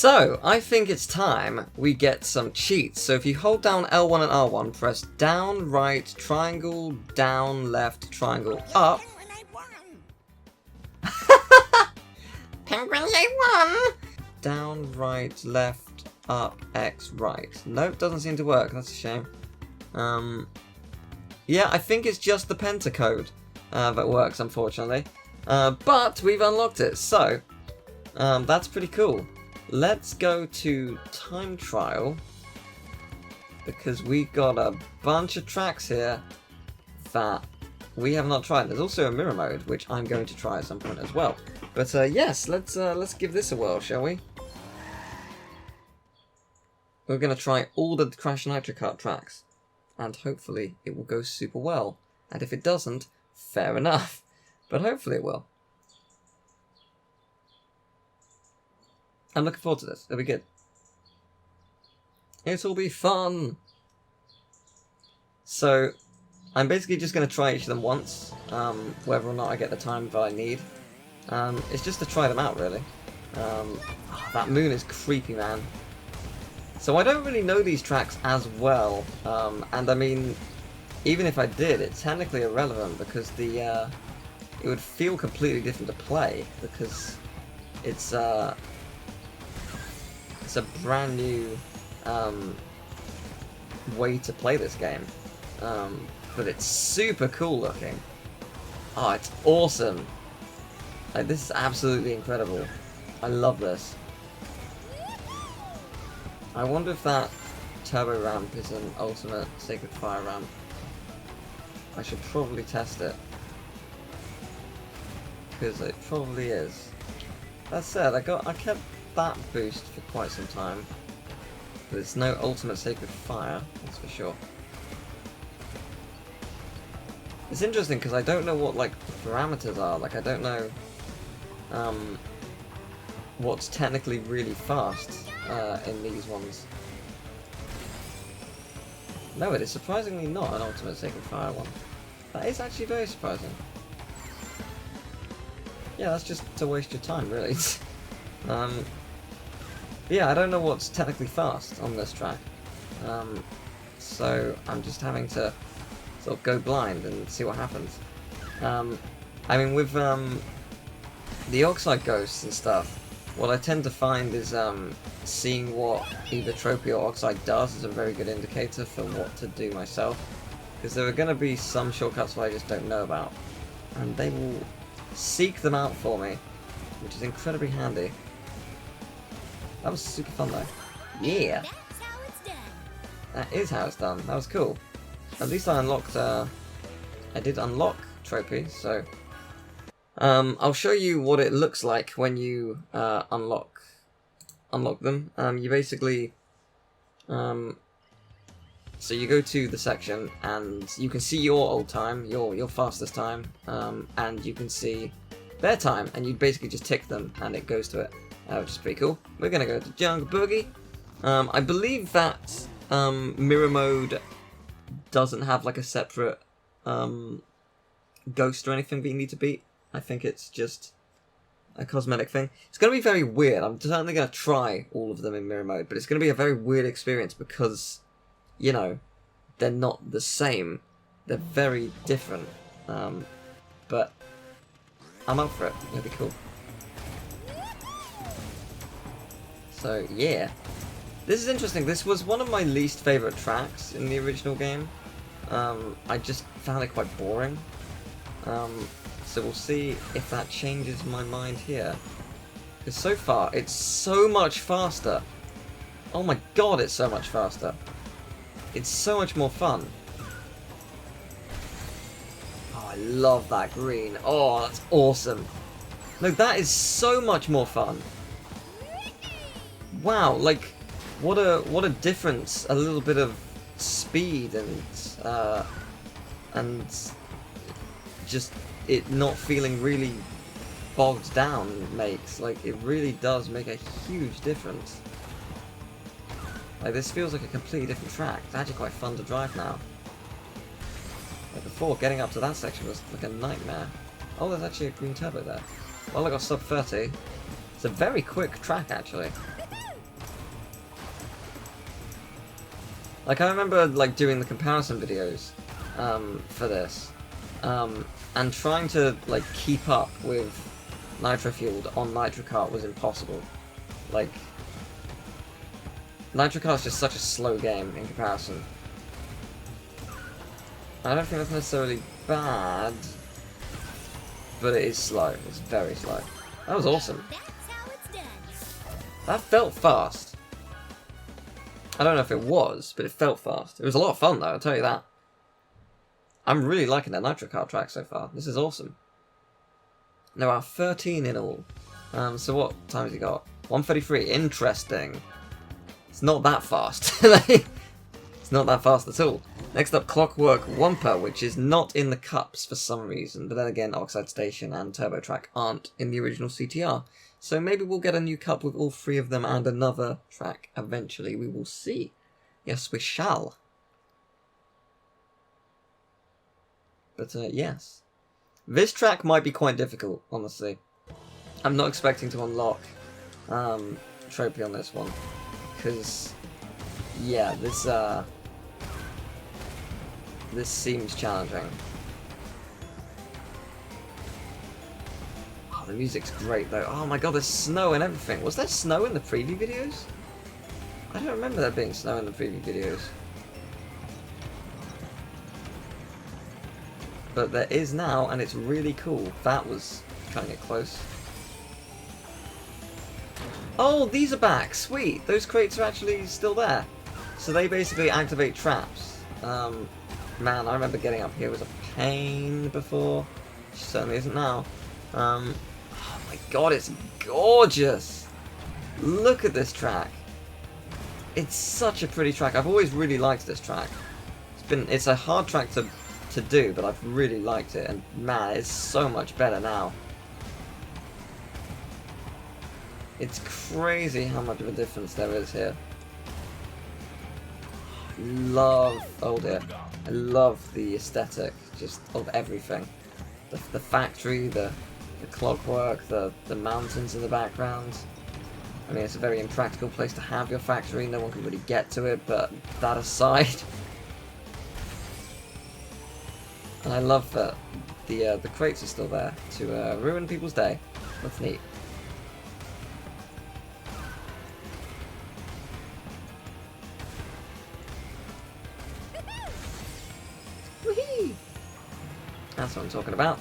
So, I think it's time we get some cheats. So if you hold down L1 and R1, press down, right, triangle, down, left, triangle, up. Penguins, they won! Down, right, left, up, X, right. Nope, doesn't seem to work. That's a shame. Yeah, I think it's just the pentacode that works, unfortunately. But we've unlocked it, so that's pretty cool. Let's go to time trial, because we've got a bunch of tracks here that we have not tried. There's also a mirror mode, which I'm going to try at some point as well. But yes, let's give this a whirl, shall we? We're going to try all the Crash Nitro Kart tracks, and hopefully it will go super well. And if it doesn't, fair enough. But hopefully it will. I'm looking forward to this. It'll be good. It'll be fun! So, I'm basically just going to try each of them once, whether or not I get the time that I need. It's just to try them out, really. That moon is creepy, man. So I don't really know these tracks as well, and I mean, even if I did, it's technically irrelevant, because it would feel completely different to play, because it's a brand new way to play this game, but it's super cool looking. Oh, it's awesome! Like, this is absolutely incredible. I love this. I wonder if that turbo ramp is an ultimate Sacred Fire ramp. I should probably test it, because it probably is. That said, I kept that boost for quite some time, but it's no ultimate Sacred Fire, that's for sure. It's interesting because I don't know what, like, the parameters are. Like, I don't know what's technically really fast in these ones. No, it is surprisingly not an ultimate Sacred Fire one. That is actually very surprising. Yeah, that's just to waste your time, really. Yeah, I don't know what's technically fast on this track, so I'm just having to sort of go blind and see what happens. I mean, with the Oxide ghosts and stuff, what I tend to find is seeing what either Tropy or Oxide does is a very good indicator for what to do myself, because there are going to be some shortcuts that I just don't know about, and they will seek them out for me, which is incredibly handy. That was super fun though. Yeah! That's how it's done. That is how it's done. That was cool. At least I unlocked, I did unlock Tropy, so I'll show you what it looks like when you unlock them. You basically, so you go to the section and you can see your old time, your fastest time, and you can see their time, and you basically just tick them and it goes to it, which is pretty cool. We're gonna go to Jungle Boogie. I believe that mirror mode doesn't have like a separate ghost or anything that you need to beat. I think it's just a cosmetic thing. It's going to be very weird. I'm certainly going to try all of them in mirror mode, but it's going to be a very weird experience because, you know, they're not the same. They're very different. But I'm up for it. It'll be cool. So, yeah. This is interesting. This was one of my least favourite tracks in the original game. I just found it quite boring. So we'll see if that changes my mind here. Because so far, it's so much faster. Oh my god, it's so much faster. It's so much more fun. Oh, I love that green. Oh, that's awesome. No, that is so much more fun. Wow, like, what a difference a little bit of speed and just it not feeling really bogged down makes. Like, it really does make a huge difference. Like, this feels like a completely different track. It's actually quite fun to drive now. Like before, getting up to that section was like a nightmare. Oh, there's actually a green turbo there. Well, I got sub 30. It's a very quick track, actually. Like, I remember, like, doing the comparison videos for this, and trying to, like, keep up with Nitro-Fueled on Nitro Kart was impossible. Like, Nitro Kart is just such a slow game in comparison. I don't think that's necessarily bad, but it is slow. It's very slow. That was awesome. That felt fast. I don't know if it was, but it felt fast. It was a lot of fun, though, I'll tell you that. I'm really liking the Nitro Kart track so far. This is awesome. There are 13 in all. So what time has he got? 1:33. Interesting. It's not that fast. It's not that fast at all. Next up, Clockwork Wumpa, which is not in the cups for some reason. But then again, Oxide Station and Turbo Track aren't in the original CTR. So maybe we'll get a new cup with all three of them and another track eventually. We will see. Yes, we shall. But yes. This track might be quite difficult, honestly. I'm not expecting to unlock Trophy on this one. Because, yeah, this seems challenging. Oh, the music's great though. Oh my god, there's snow and everything. Was there snow in the preview videos? I don't remember there being snow in the preview videos. But there is now, and it's really cool. That was trying to get close. Oh, these are back! Sweet! Those crates are actually still there. So they basically activate traps. Man, I remember getting up here was a pain before. It certainly isn't now. Oh my god, it's gorgeous! Look at this track. It's such a pretty track. I've always really liked this track. It's a hard track to do, but I've really liked it, and man, it's so much better now. It's crazy how much of a difference there is here. Oh dear. I love the aesthetic, just of everything. The factory, the clockwork, the mountains in the background. I mean, it's a very impractical place to have your factory, no one can really get to it, but that aside. And I love that the crates are still there to ruin people's day. That's neat. Whee! That's what I'm talking about.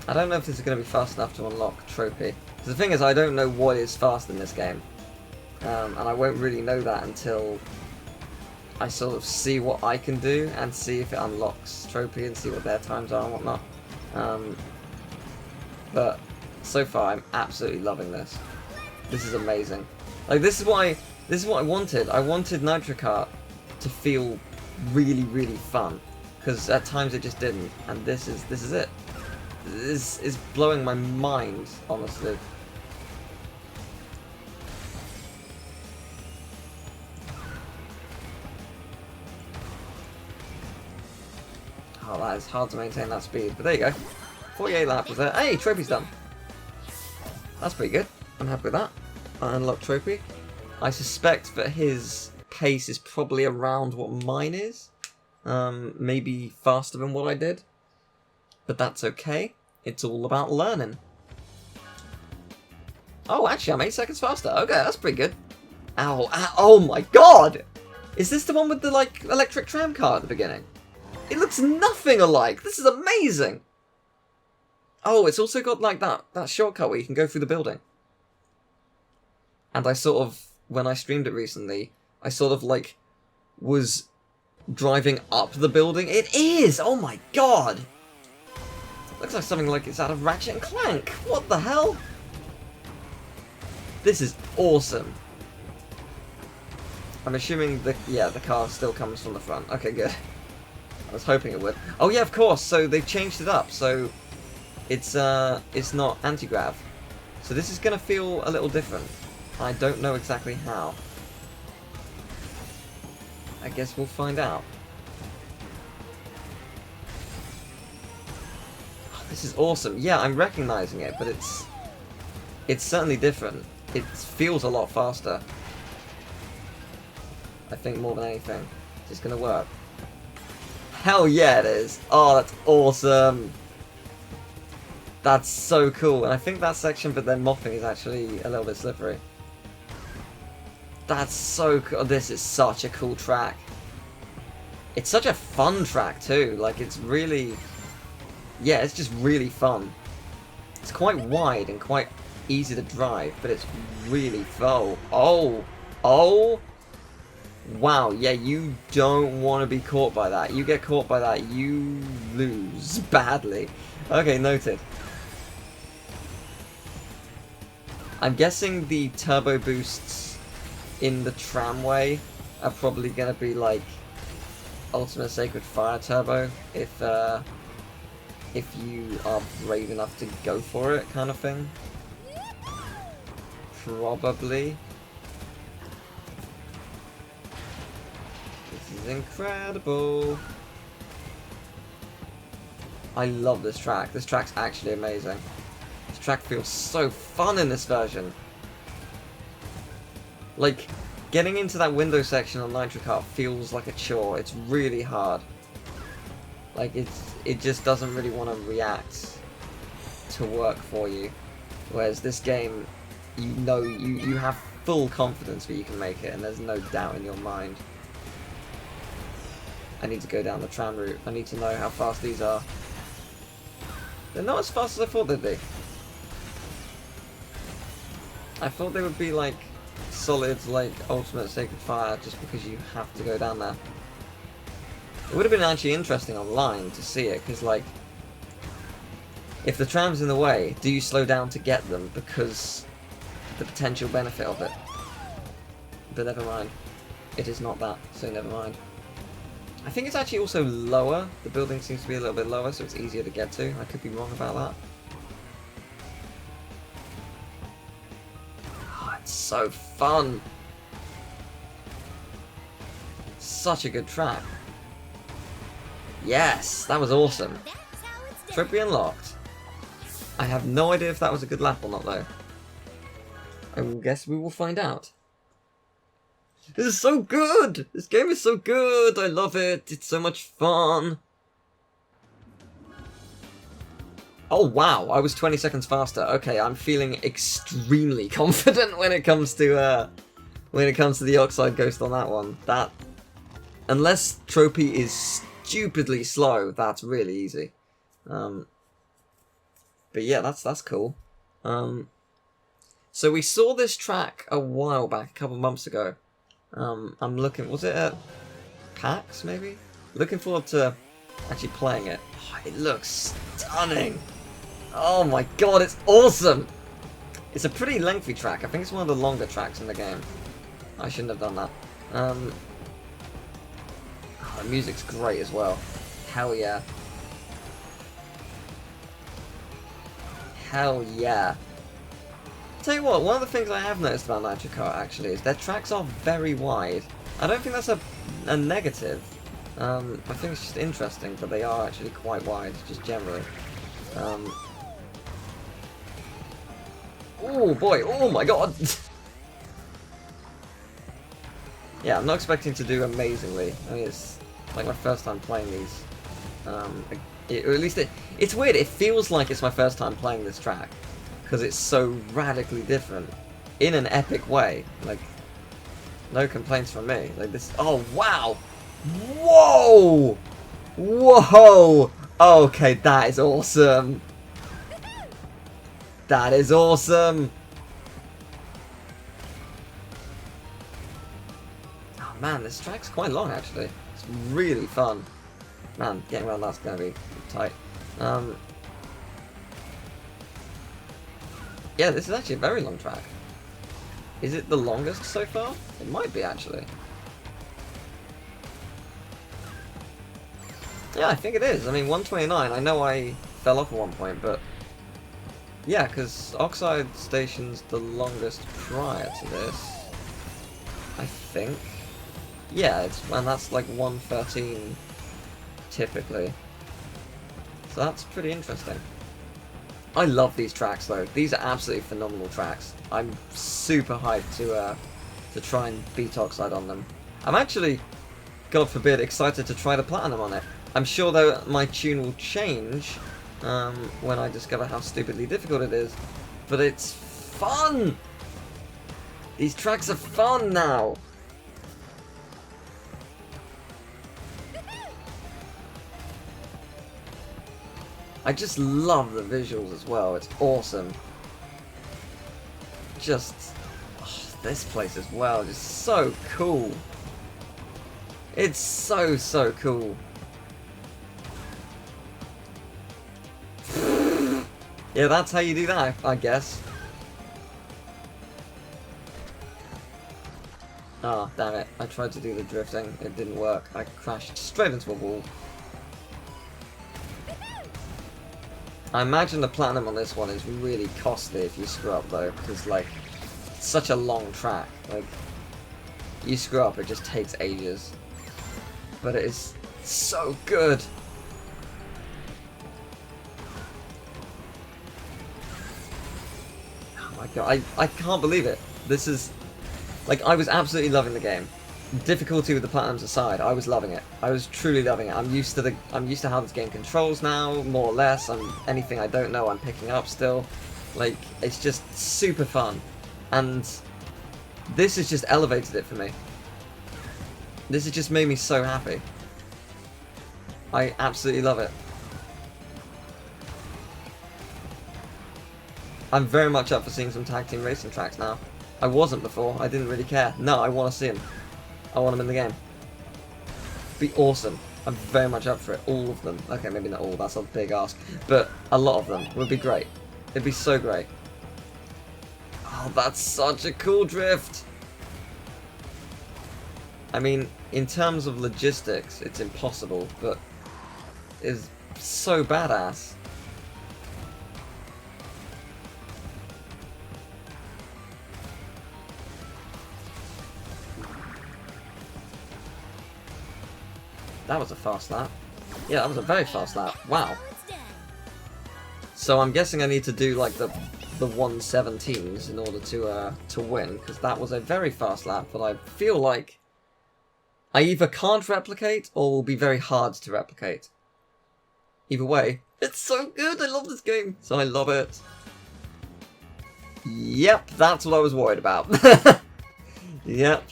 I don't know if this is going to be fast enough to unlock Trophy. Because the thing is, I don't know what is fast in this game. And I won't really know that until I sort of see what I can do and see if it unlocks Trophy and see what their times are and whatnot. But so far, I'm absolutely loving this. This is amazing. Like, this is what I wanted. I wanted Nitro Kart to feel really, really fun. Because at times it just didn't. And this is it. This is blowing my mind, honestly. Oh, that is hard to maintain that speed, but there you go. 48 laps is there. Hey, trophy's done. That's pretty good. I'm happy with that. I unlocked Trophy. I suspect that his pace is probably around what mine is. Maybe faster than what I did. But that's okay. It's all about learning. Oh, actually, I'm 8 seconds faster. Okay, that's pretty good. Ow, ow, oh my god! Is this the one with the, like, electric tram car at the beginning? It looks nothing alike! This is amazing! Oh, it's also got, like, that shortcut where you can go through the building. And I sort of, when I streamed it recently, I sort of, like, was driving up the building. It is! Oh my god! Looks like something like it's out of Ratchet and Clank. What the hell? This is awesome. I'm assuming the car still comes from the front. Okay, good. I was hoping it would. Oh yeah, of course. So they've changed it up. So it's not anti-grav. So this is gonna feel a little different. I don't know exactly how. I guess we'll find out. this is awesome. Yeah, I'm recognizing it, but it's certainly different. It feels a lot faster. I think more than anything. Is this gonna work? Hell yeah, it is. Oh, that's awesome. That's so cool. And I think that section, but then mopping is actually a little bit slippery. That's so cool. This is such a cool track. It's such a fun track too. Like, it's really... yeah, it's just really fun. It's quite wide and quite easy to drive, but it's really full. Oh! Oh! Wow, yeah, you don't want to be caught by that. You get caught by that, you lose badly. Okay, noted. I'm guessing the turbo boosts in the tramway are probably going to be like Ultimate Sacred Fire Turbo if you are brave enough to go for it, kind of thing. Probably. This is incredible. I love this track. This track's actually amazing. This track feels so fun in this version. Like, getting into that window section on Nitro Kart feels like a chore. It's really hard. Like, it just doesn't really want to react to work for you. Whereas this game, you know, you have full confidence that you can make it, and there's no doubt in your mind. I need to go down the tram route. I need to know how fast these are. They're not as fast as I thought they'd be. I thought they would be like solid, like Ultimate Sacred Fire, just because you have to go down there. It would have been actually interesting online to see it, because like, if the tram's in the way, do you slow down to get them because the potential benefit of it? But never mind. It is not that, so never mind. I think it's actually also lower. The building seems to be a little bit lower, so it's easier to get to. I could be wrong about that. Oh, it's so fun. Such a good track. Yes, that was awesome. Trophy unlocked. I have no idea if that was a good lap or not, though. I guess we will find out. This is so good! This game is so good! I love it! It's so much fun! Oh wow, I was 20 seconds faster. Okay, I'm feeling extremely confident when it comes to the Oxide Ghost on that one. That, unless Trophy is stupidly slow, that's really easy. But yeah, that's cool. So we saw this track a while back, a couple months ago. I'm looking, was it at PAX maybe? Looking forward to actually playing it. Oh, it looks stunning! Oh my god, it's awesome! It's a pretty lengthy track. I think it's one of the longer tracks in the game. I shouldn't have done that. Oh, the music's great as well. Hell yeah. Hell yeah. Tell you what, one of the things I have noticed about Nitro Kart actually is their tracks are very wide. I don't think that's a negative. I think it's just interesting that they are actually quite wide, just generally. Oh boy, oh my god! Yeah, I'm not expecting to do amazingly. I mean, it's like my first time playing these. Or at least it's weird, it feels like it's my first time playing this track. Because it's so radically different. In an epic way. Like, no complaints from me. Like this, oh wow! Whoa! Whoa! Okay, that is awesome! That is awesome! Oh man, this track's quite long actually. It's really fun. Man, getting around that's gonna be tight. Yeah, this is actually a very long track. Is it the longest so far? It might be actually. Yeah, I think it is. I mean, 129, I know I fell off at one point, but yeah, because Oxide Station's the longest prior to this, I think. Yeah, and that's like 113 typically. So that's pretty interesting. I love these tracks though. These are absolutely phenomenal tracks. I'm super hyped to try and beat Oxide on them. I'm actually, God forbid, excited to try the Platinum on it. I'm sure though my tune will change when I discover how stupidly difficult it is, but it's fun! These tracks are fun now! I just love the visuals as well, it's awesome. Just, this place as well, just so cool. It's so, so cool. Yeah, that's how you do that, I guess. Ah, damn it. I tried to do the drifting. It didn't work. I crashed straight into a wall. I imagine the Platinum on this one is really costly if you screw up, though, because, like, it's such a long track. Like, you screw up, it just takes ages. But it is so good! Oh my god, I can't believe it. This is... Like, I was absolutely loving the game. Difficulty with the Platinums aside, I was loving it. I was truly loving it. I'm used to how this game controls now, more or less. Anything I don't know, I'm picking up still. Like, it's just super fun. And this has just elevated it for me. This has just made me so happy. I absolutely love it. I'm very much up for seeing some tag team racing tracks now. I wasn't before, I didn't really care. No, I want to see them. I want them in the game. Be awesome. I'm very much up for it. All of them. Okay, maybe not all, that's a big ask. But a lot of them would be great. It'd be so great. Oh, that's such a cool drift! I mean, in terms of logistics, it's impossible, but it's so badass. That was a fast lap. Yeah, that was a very fast lap. Wow. So I'm guessing I need to do like the 117s in order to win, because that was a very fast lap that I feel like I either can't replicate or will be very hard to replicate. Either way, it's so good. I love this game. So I love it. Yep, that's what I was worried about. Yep.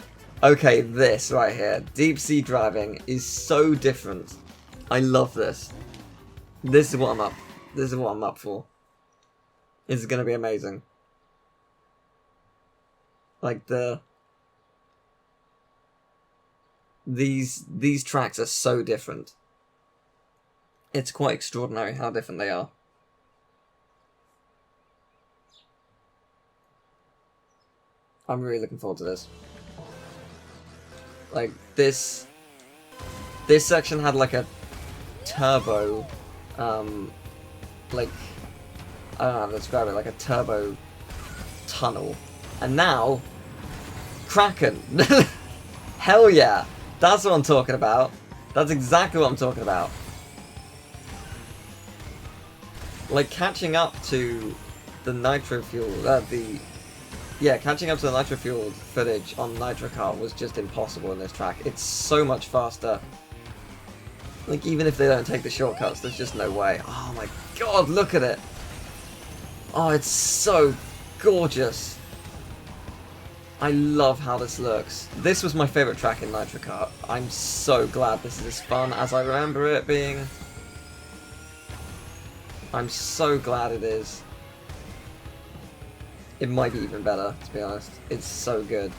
Okay, this right here, deep sea driving, is so different. I love this. This is what I'm up. This is what I'm up for. This is gonna be amazing. Like these tracks are so different. It's quite extraordinary how different they are. I'm really looking forward to this. Like, this section had like a turbo, like, I don't know how to describe it, like a turbo tunnel. And now, Kraken! Hell yeah! That's what I'm talking about. That's exactly what I'm talking about. Like, catching up to the Nitro-Fueled, catching up to the Nitro-Fueled footage on Nitro Kart was just impossible in this track. It's so much faster. Like, even if they don't take the shortcuts, there's just no way. Oh my god, look at it! Oh, it's so gorgeous! I love how this looks. This was my favourite track in Nitro Kart. I'm so glad this is as fun as I remember it being. I'm so glad it is. It might be even better, to be honest. It's so good.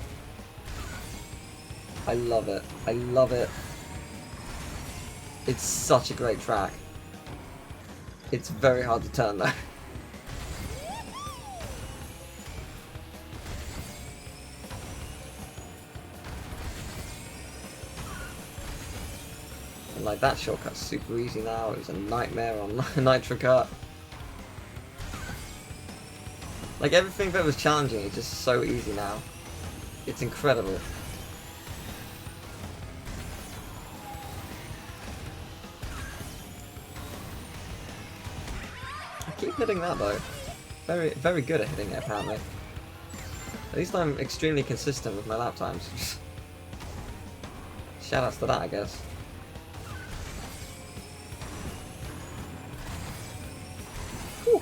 I love it. I love it. It's such a great track. It's very hard to turn though. And like, that shortcut's super easy now. It was a nightmare on Nitro Kart. Like, everything that was challenging is just so easy now. It's incredible. keep hitting that though. Very, very good at hitting it apparently. At least I'm extremely consistent with my lap times. Shoutouts to that, I guess. Whew.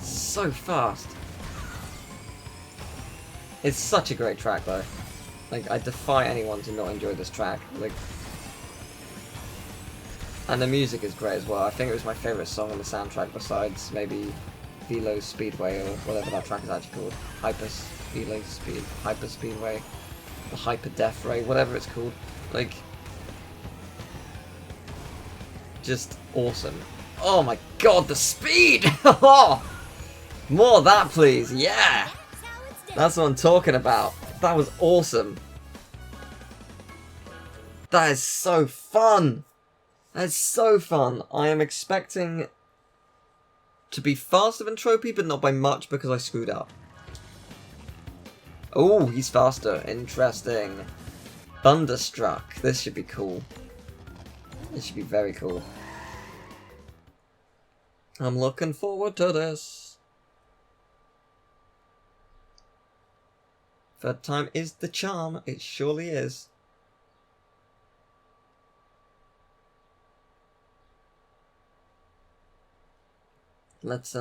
So fast. It's such a great track though. Like, I defy anyone to not enjoy this track. Like, and the music is great as well. I think it was my favourite song on the soundtrack besides maybe Velo's Speedway or whatever that track is actually called. Hyper Speedway. The Hyper Death Ray, whatever it's called. Like, just awesome. Oh my god, the speed! More of that, please. Yeah! That's what I'm talking about. That was awesome. That is so fun. That is so fun. I am expecting to be faster than Tropy, but not by much because I screwed up. Oh, he's faster. Interesting. Thunderstruck. This should be cool. This should be very cool. I'm looking forward to this. Third time is the charm. It surely is. Let's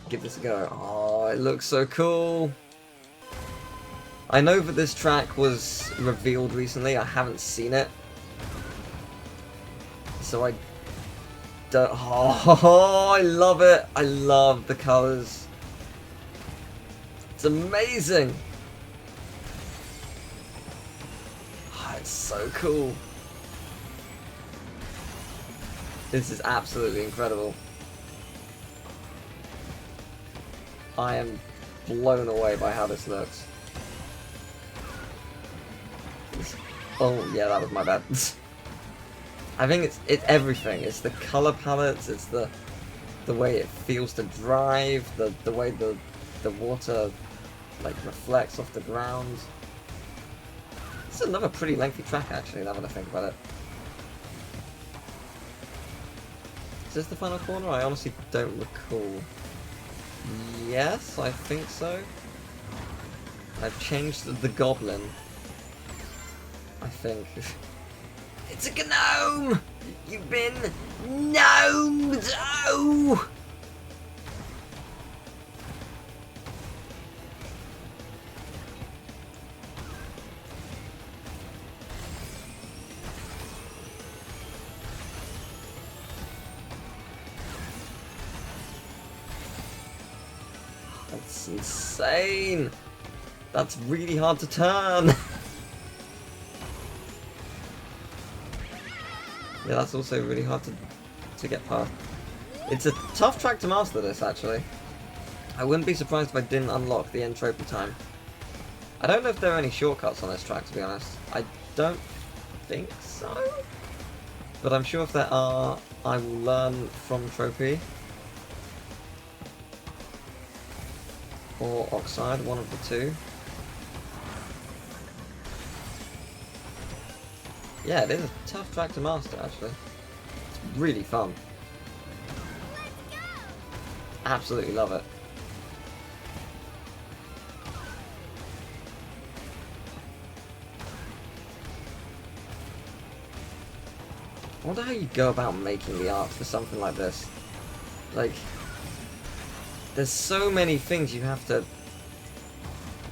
give this a go. Oh, it looks so cool. I know that this track was revealed recently. I haven't seen it, so I don't. Oh, I love it. I love the colors. It's amazing. Oh, it's so cool. This is absolutely incredible. I am blown away by how this looks. Oh yeah, that was my bad. I think it's everything. It's the color palettes. It's the way it feels to drive. The way the water like reflects off the ground. It's another pretty lengthy track actually. Now that I think about it. Is this the final corner? I honestly don't recall. Yes, I think so. I've changed the goblin. I think. It's a gnome! You've been gnomed! Oh! That's insane! That's really hard to turn! Yeah, that's also really hard to get past. It's a tough track to master this, actually. I wouldn't be surprised if I didn't unlock the entropy time. I don't know if there are any shortcuts on this track, to be honest. I don't think so. But I'm sure if there are, I will learn from Tropy. Or Oxide, one of the two. Yeah, it is a tough track to master, actually. It's really fun. Absolutely love it. I wonder how you go about making the art for something like this. Like, there's so many things you have to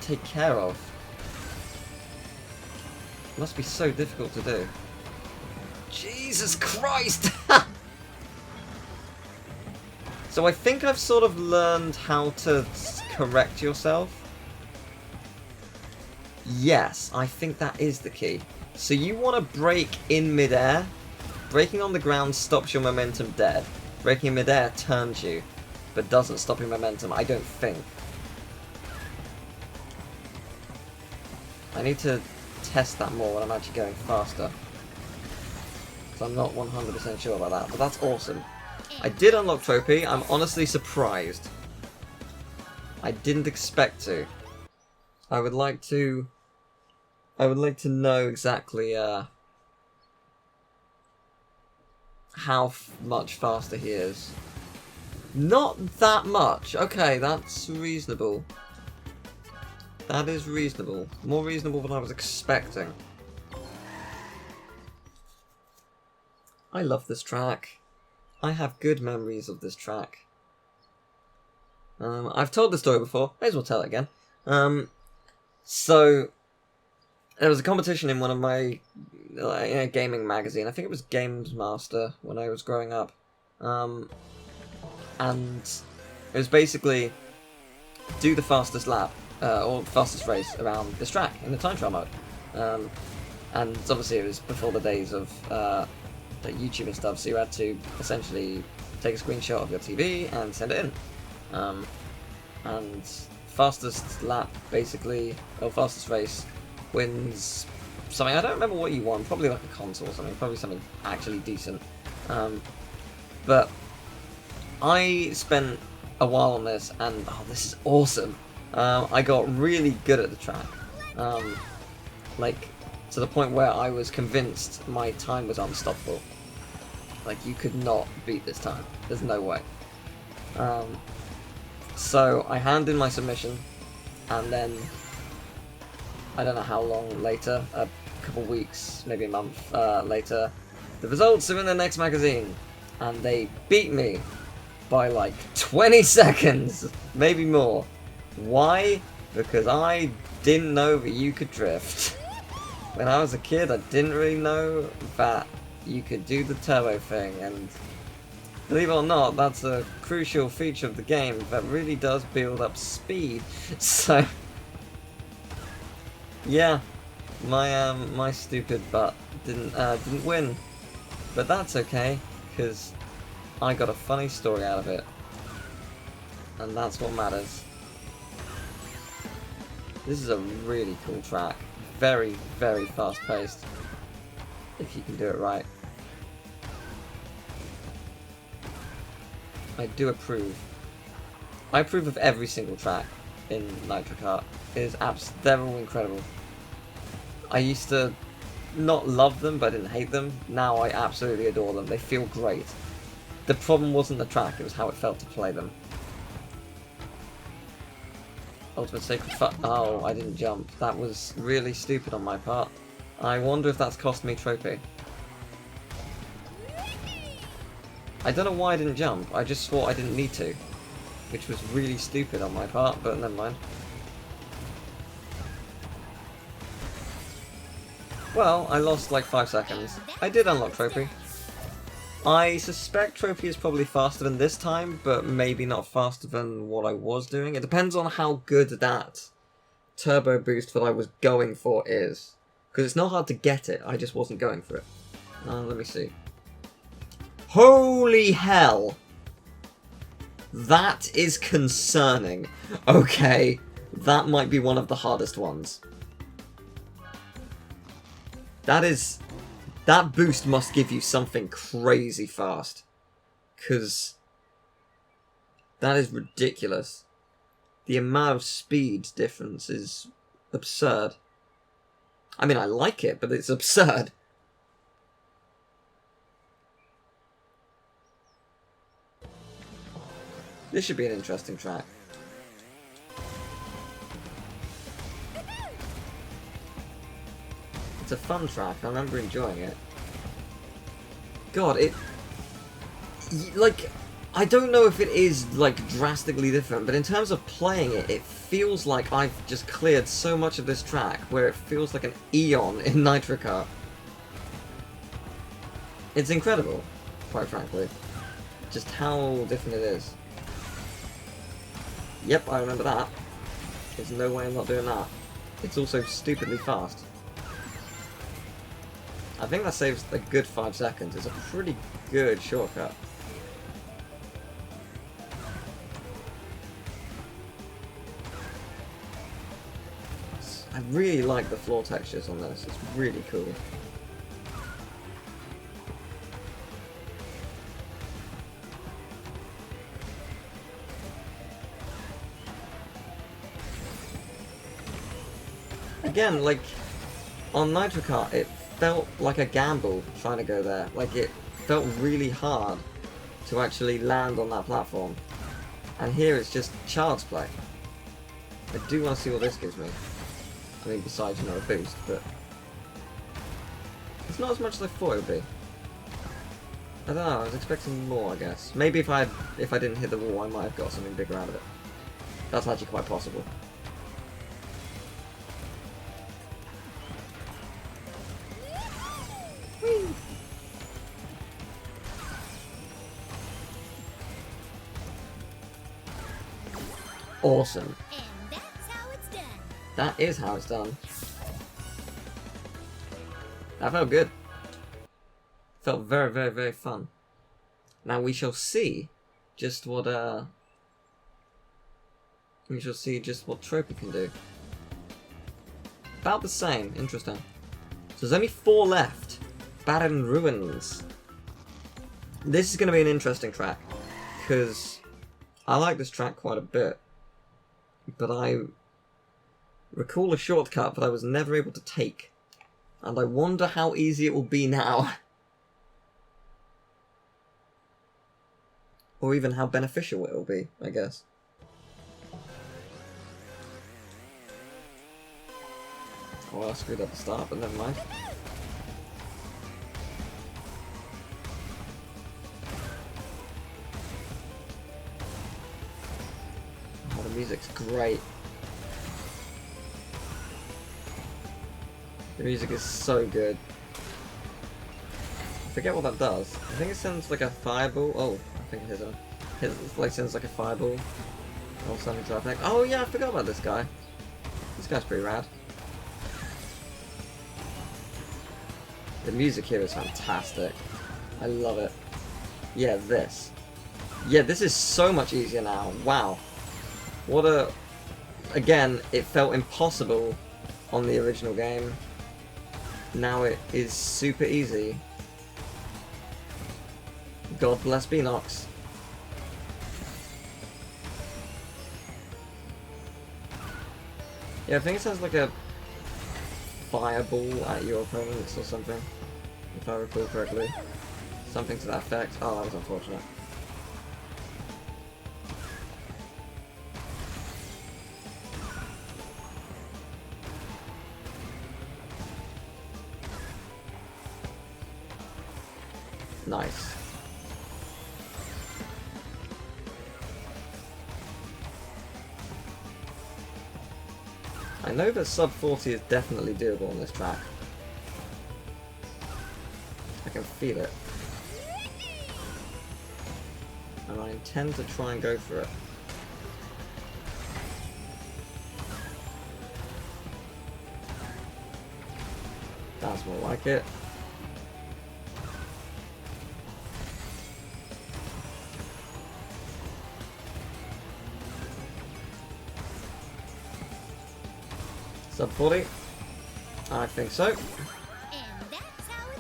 take care of. It must be so difficult to do. Jesus Christ! So I think I've sort of learned how to correct yourself. Yes, I think that is the key. So you want to brake in midair. Braking on the ground stops your momentum dead. Braking in midair turns you, but doesn't stop your momentum, I don't think. I need to test that more when I'm actually going faster. Because I'm not 100% sure about that, but that's awesome. I did unlock Tropy. I'm honestly surprised. I didn't expect to. I would like to know exactly how much faster he is. Not that much. Okay, that's reasonable. That is reasonable. More reasonable than I was expecting. I love this track. I have good memories of this track. I've told the story before. May as well tell it again. So there was a competition in one of my in a gaming magazine. I think it was GamesMaster when I was growing up. And it was basically do the fastest lap or fastest race around this track in the time trial mode. And obviously it was before the days of YouTube and stuff, so you had to essentially take a screenshot of your TV and send it in. And fastest lap, basically, or fastest race, wins something. I don't remember what you won, probably like a console or something, probably something actually decent. But I spent a while on this, and oh, this is awesome. I got really good at the track. Like, to the point where I was convinced my time was unstoppable. Like, you could not beat this time. There's no way. So I handed in my submission, and then I don't know how long later, a couple weeks, maybe a month later, the results are in the next magazine, and they beat me by like 20 seconds, maybe more. Why? Because I didn't know that you could drift. When I was a kid, I didn't really know that you could do the turbo thing, and believe it or not, that's a crucial feature of the game that really does build up speed. So, yeah, my stupid butt didn't win, but that's okay, because I got a funny story out of it, and that's what matters. This is a really cool track, very, very fast-paced, if you can do it right. I do approve. I approve of every single track in Nitro Kart. They're all incredible. I used to not love them, but I didn't hate them. Now I absolutely adore them. They feel great. The problem wasn't the track, it was how it felt to play them. Ultimate Sacred Oh, I didn't jump. That was really stupid on my part. I wonder if that's cost me trophy. I don't know why I didn't jump, I just thought I didn't need to. Which was really stupid on my part, but never mind. Well, I lost like 5 seconds. I did unlock trophy. I suspect trophy is probably faster than this time, but maybe not faster than what I was doing. It depends on how good that turbo boost that I was going for is. Because it's not hard to get it, I just wasn't going for it. Let me see. Holy hell! That is concerning. Okay, that might be one of the hardest ones. That boost must give you something crazy fast. 'Cause that is ridiculous. The amount of speed difference is absurd. I mean, I like it, but it's absurd. This should be an interesting track. It's a fun track, I remember enjoying it. God, like, I don't know if it is, like, drastically different, but in terms of playing it, it feels like I've just cleared so much of this track, where it feels like an eon in Nitro Kart. It's incredible, quite frankly, just how different it is. Yep, I remember that. There's no way I'm not doing that. It's also stupidly fast. I think that saves a good 5 seconds. It's a pretty good shortcut. I really like the floor textures on this. It's really cool. Again, like, on Nitro Kart, it felt like a gamble trying to go there. Like, it felt really hard to actually land on that platform. And here it's just child's play. I do want to see what this gives me. I mean, besides, you know, a boost, but it's not as much as I thought it would be. I don't know, I was expecting more, I guess. Maybe if I didn't hit the wall, I might have got something bigger out of it. That's actually quite possible. Whee! Awesome. And that's how it's done. That is how it's done. That felt good. Felt very, very, very fun. Now we shall see just what Tropy can do. About the same. Interesting. So there's only 4 left. Barin Ruins. This is going to be an interesting track because I like this track quite a bit, but I recall a shortcut that I was never able to take, and I wonder how easy it will be now. Or even how beneficial it will be, I guess. Oh, I screwed up the start, but never mind. Oh, the music's great. The music is so good. I forget what that does. I think it sends like a fireball. Oh, I think it like sends like a fireball or something to that effect. Oh yeah, I forgot about this guy. This guy's pretty rad. The music here is fantastic. I love it. Yeah, this. Yeah, this is so much easier now. Wow. What a... Again, it felt impossible on the original game. Now it is super easy. God bless Beanox. Yeah, I think it sounds like a fireball at your opponents or something, if I recall correctly. Something to that effect. Oh, that was unfortunate. Nice. I know that sub 40 is definitely doable on this track. I can feel it. And I intend to try and go for it. That's more like it. Sub 40? I think so.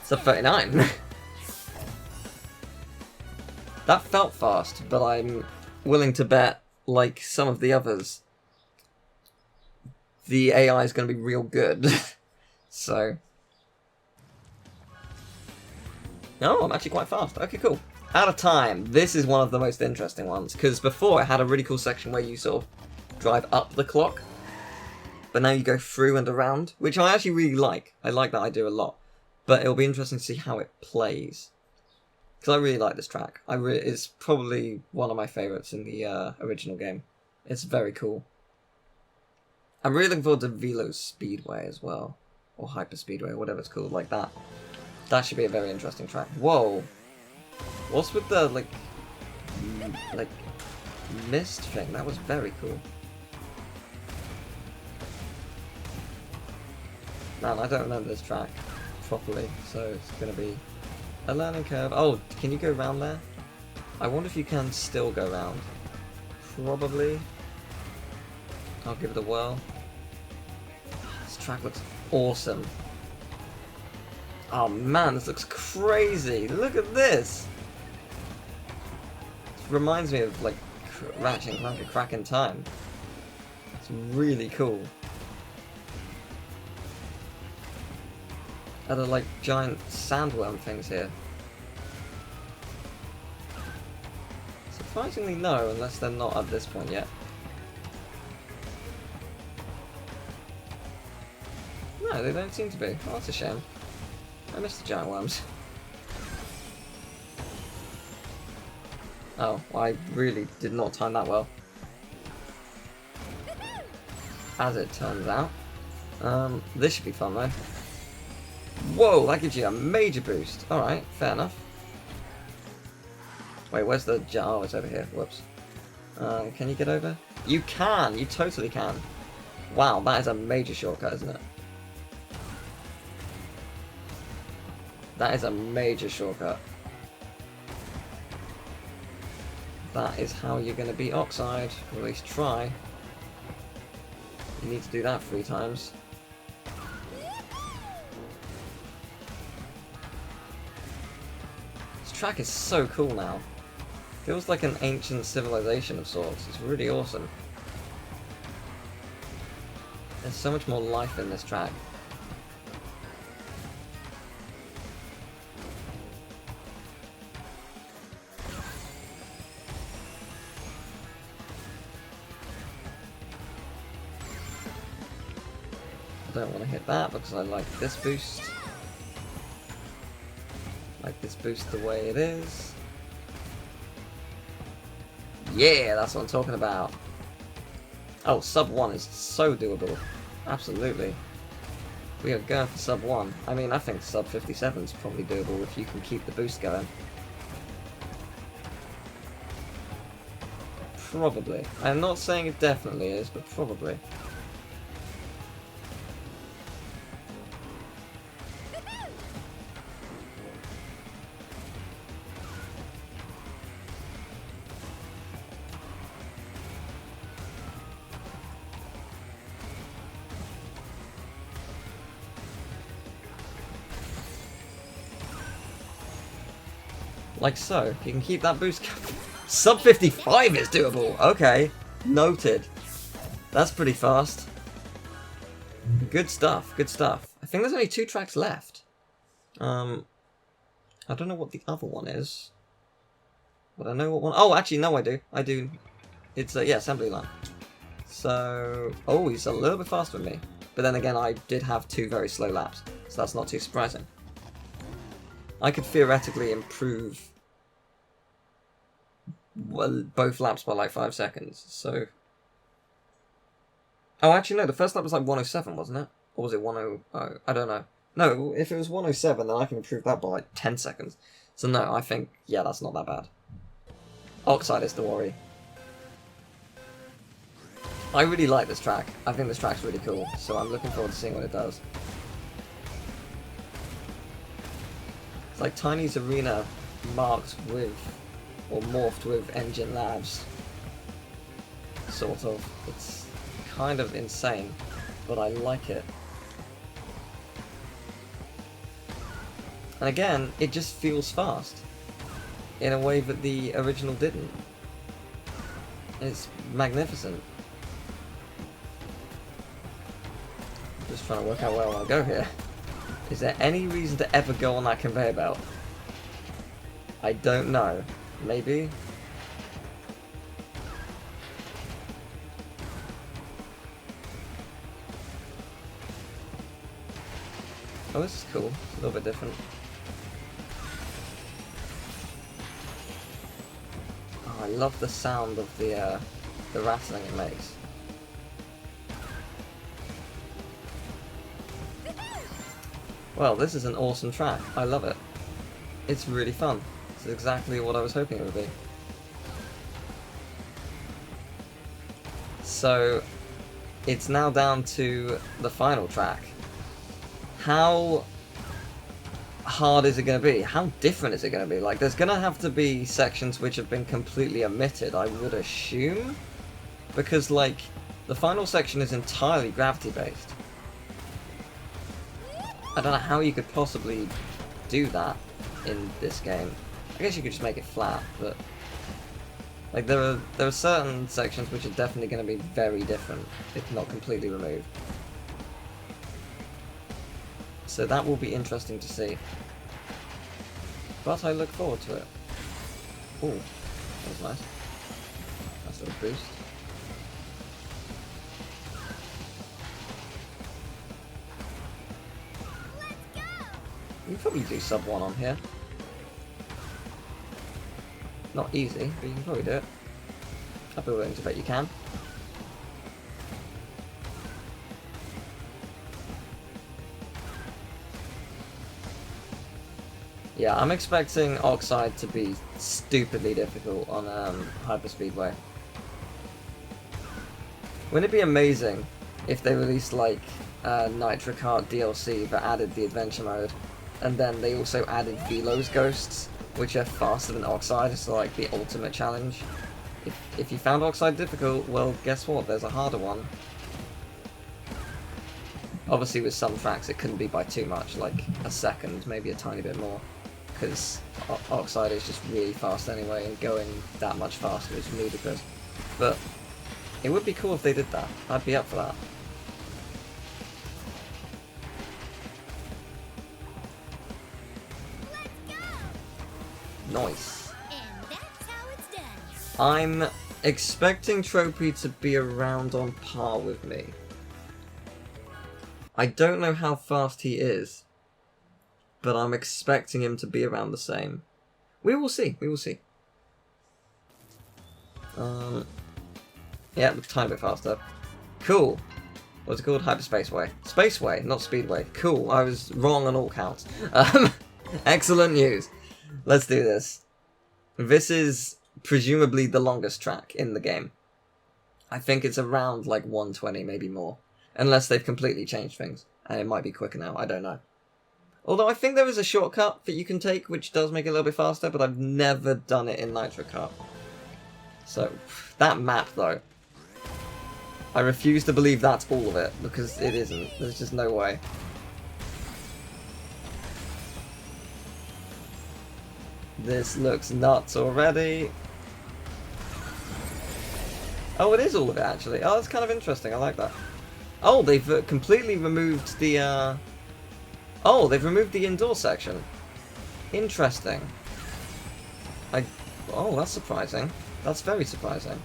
Sub 39. That felt fast, but I'm willing to bet, like some of the others, the AI is going to be real good. So... No, I'm actually quite fast. Okay, cool. Out of time. This is one of the most interesting ones, because before it had a really cool section where you sort of drive up the clock, but now you go through and around, which I actually really like. I like that idea a lot. But it'll be interesting to see how it plays. Because I really like this track. It's probably one of my favourites in the original game. It's very cool. I'm really looking forward to Velo Speedway as well. Or Hyper Speedway, or whatever it's called, like that. That should be a very interesting track. Whoa! What's with the, like mist thing? That was very cool. Man, I don't remember this track properly, so it's going to be a learning curve. Oh, can you go round there? I wonder if you can still go round. Probably. I'll give it a whirl. This track looks awesome. Oh man, this looks crazy! Look at this! It reminds me of, like, Ratchet and Clank: A Crack in Time. It's really cool. Are there like giant sandworm things here? Surprisingly no, unless they're not at this point yet. No, they don't seem to be. Oh, that's a shame. I missed the giant worms. Oh, well, I really did not time that well. As it turns out. This should be fun though. Whoa, that gives you a major boost. Alright, fair enough. Wait, where's the giant? Oh, it's over here. Whoops. Can you get over? You can! You totally can. Wow, that is a major shortcut, isn't it? That is a major shortcut. That is how you're going to beat Oxide, or at least try. You need to do that 3 times. This track is so cool now. Feels like an ancient civilization of sorts. It's really awesome. There's so much more life in this track. I don't want to hit that because I like this boost. Like this boost the way it is. Yeah, that's what I'm talking about. Oh, sub 1 is so doable. Absolutely. We are going for sub 1. I mean, I think sub 57 is probably doable if you can keep the boost going. Probably. I'm not saying it definitely is, but probably. Like so. If you can keep that boost going. Sub 55 is doable! Okay. Noted. That's pretty fast. Good stuff, good stuff. I think there's only 2 tracks left. I don't know what the other one is. But I know what one... Oh, actually, no, I do. I do. It's, yeah, assembly line. So... Oh, he's a little bit faster than me. But then again, I did have 2 very slow laps. So that's not too surprising. I could theoretically improve both laps by like 5 seconds, so... Oh, actually no, the first lap was like 107, wasn't it? Or was it 100? I don't know. No, if it was 107, then I can improve that by like 10 seconds. So no, I think, yeah, that's not that bad. Oxide is the worry. I really like this track. I think this track's really cool, so I'm looking forward to seeing what it does. It's like Tiny's arena marked with, or morphed with Engine Labs. Sort of. It's kind of insane, but I like it. And again, it just feels fast. In a way that the original didn't. It's magnificent. Just trying to work out where I want to go here. Is there any reason to ever go on that conveyor belt? I don't know. Maybe? Oh, this is cool. It's a little bit different. Oh, I love the sound of the rattling it makes. Well, this is an awesome track. I love it. It's really fun. It's exactly what I was hoping it would be. So, it's now down to the final track. How hard is it going to be? How different is it going to be? Like, there's going to have to be sections which have been completely omitted, I would assume. Because, like, the final section is entirely gravity-based. I don't know how you could possibly do that in this game. I guess you could just make it flat, but like there are certain sections which are definitely going to be very different, if not completely removed. So that will be interesting to see. But I look forward to it. Ooh, that was nice. Nice little boost. You can probably do sub 1 on here. Not easy, but you can probably do it. I'd be willing to bet you can. Yeah, I'm expecting Oxide to be stupidly difficult on Hyperspeedway. Wouldn't it be amazing if they released like Nitro Kart DLC that added the adventure mode, and then they also added Velo's ghosts, which are faster than Oxide, so like the ultimate challenge. If you found Oxide difficult, well, guess what? There's a harder one. Obviously, with some tracks, it couldn't be by too much, like a second, maybe a tiny bit more, because Oxide is just really fast anyway, and going that much faster is ludicrous. But it would be cool if they did that. I'd be up for that. Nice. And that's how it's done. I'm expecting Tropy to be around on par with me. I don't know how fast he is, but I'm expecting him to be around the same. We will see, we will see. Yeah, a tiny bit faster. Cool. What's it called? Hyperspaceway. Spaceway, not Speedway. Cool, I was wrong on all counts. Excellent news. Let's do this. This is presumably the longest track in the game. I think it's around like 120, maybe more. Unless they've completely changed things. And it might be quicker now, I don't know. Although I think there is a shortcut that you can take which does make it a little bit faster, but I've never done it in Nitro Kart. So, that map though. I refuse to believe that's all of it, because it isn't. There's just no way. This looks nuts already. Oh, it is all of it actually. Oh, that's kind of interesting. I like that. Oh, they've completely removed the Oh, they've removed the indoor section. Interesting. Oh, that's surprising. That's very surprising.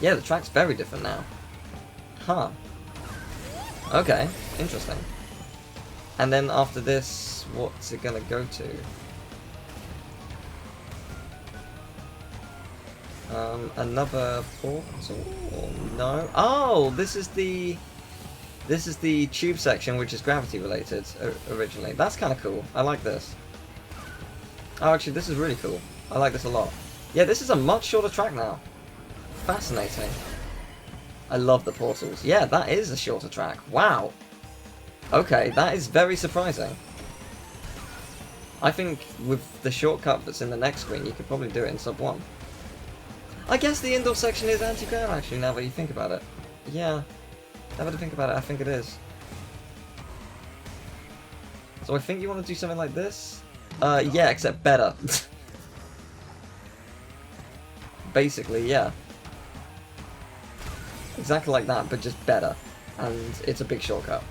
Yeah, the track's very different now. Huh. Okay, interesting. And then after this, what's it gonna go to? Another portal? No. Oh, this is the tube section, which is gravity related originally. That's kind of cool. I like this. Oh, actually, this is really cool. I like this a lot. Yeah, this is a much shorter track now. Fascinating. I love the portals. Yeah, that is a shorter track. Wow. Okay, that is very surprising. I think with the shortcut that's in the next screen, you could probably do it in sub 1. I guess the indoor section is anti-grav actually, now that you think about it. Yeah, now that I think about it, I think it is. So I think you want to do something like this? Yeah, except better. Basically, yeah. Exactly like that, but just better. And it's a big shortcut.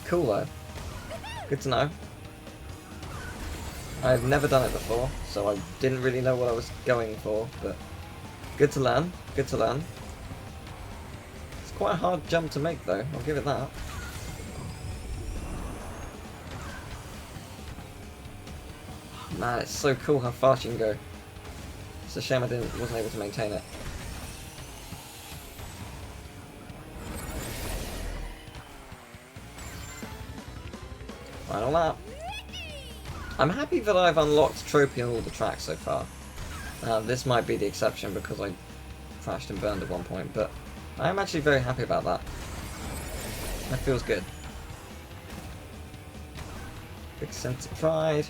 Cool though. Good to know. I've never done it before, so I didn't really know what I was going for, but good to learn, good to learn. It's quite a hard jump to make though, I'll give it that. Man, it's so cool how fast you can go. It's a shame I wasn't able to maintain it. Final lap. I'm happy that I've unlocked Tropy on all the tracks so far. This might be the exception because I crashed and burned at one point, but I'm actually very happy about that. That feels good. Big sense of pride.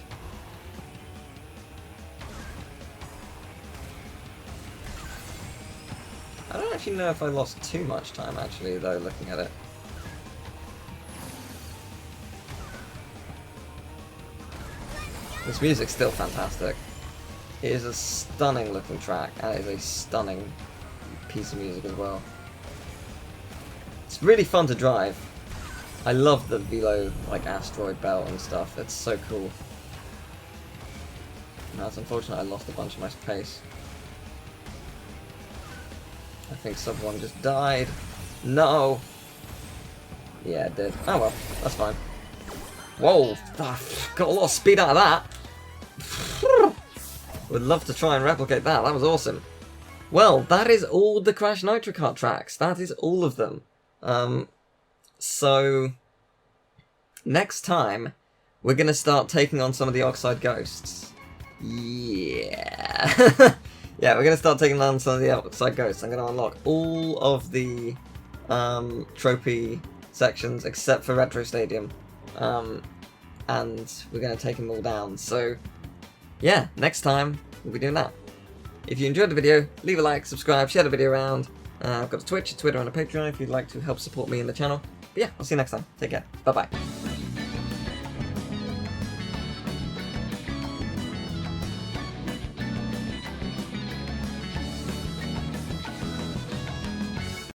I don't actually know if I lost too much time actually though, looking at it. This music's still fantastic. It is a stunning looking track, and it is a stunning piece of music as well. It's It's really fun to drive. I love the Velo, like, asteroid belt and stuff. It's so cool. Now, it's unfortunate I lost a bunch of my pace. I think someone just died. No! Yeah, it did. Oh well, that's fine. Whoa! Got a lot of speed out of that! Would love to try and replicate that. That was awesome. Well, that is all the Crash Nitro Kart tracks. That is all of them. So, next time, we're going to start taking on some of the Oxide ghosts. Yeah. Yeah, we're going to start taking on some of the Oxide ghosts. I'm going to unlock all of the trophy sections except for Retro Stadium. And we're going to take them all down. So, yeah, next time, we'll be doing that. If you enjoyed the video, leave a like, subscribe, share the video around. I've got a Twitch, a Twitter, and a Patreon if you'd like to help support me in the channel. But yeah, I'll see you next time. Take care. Bye-bye.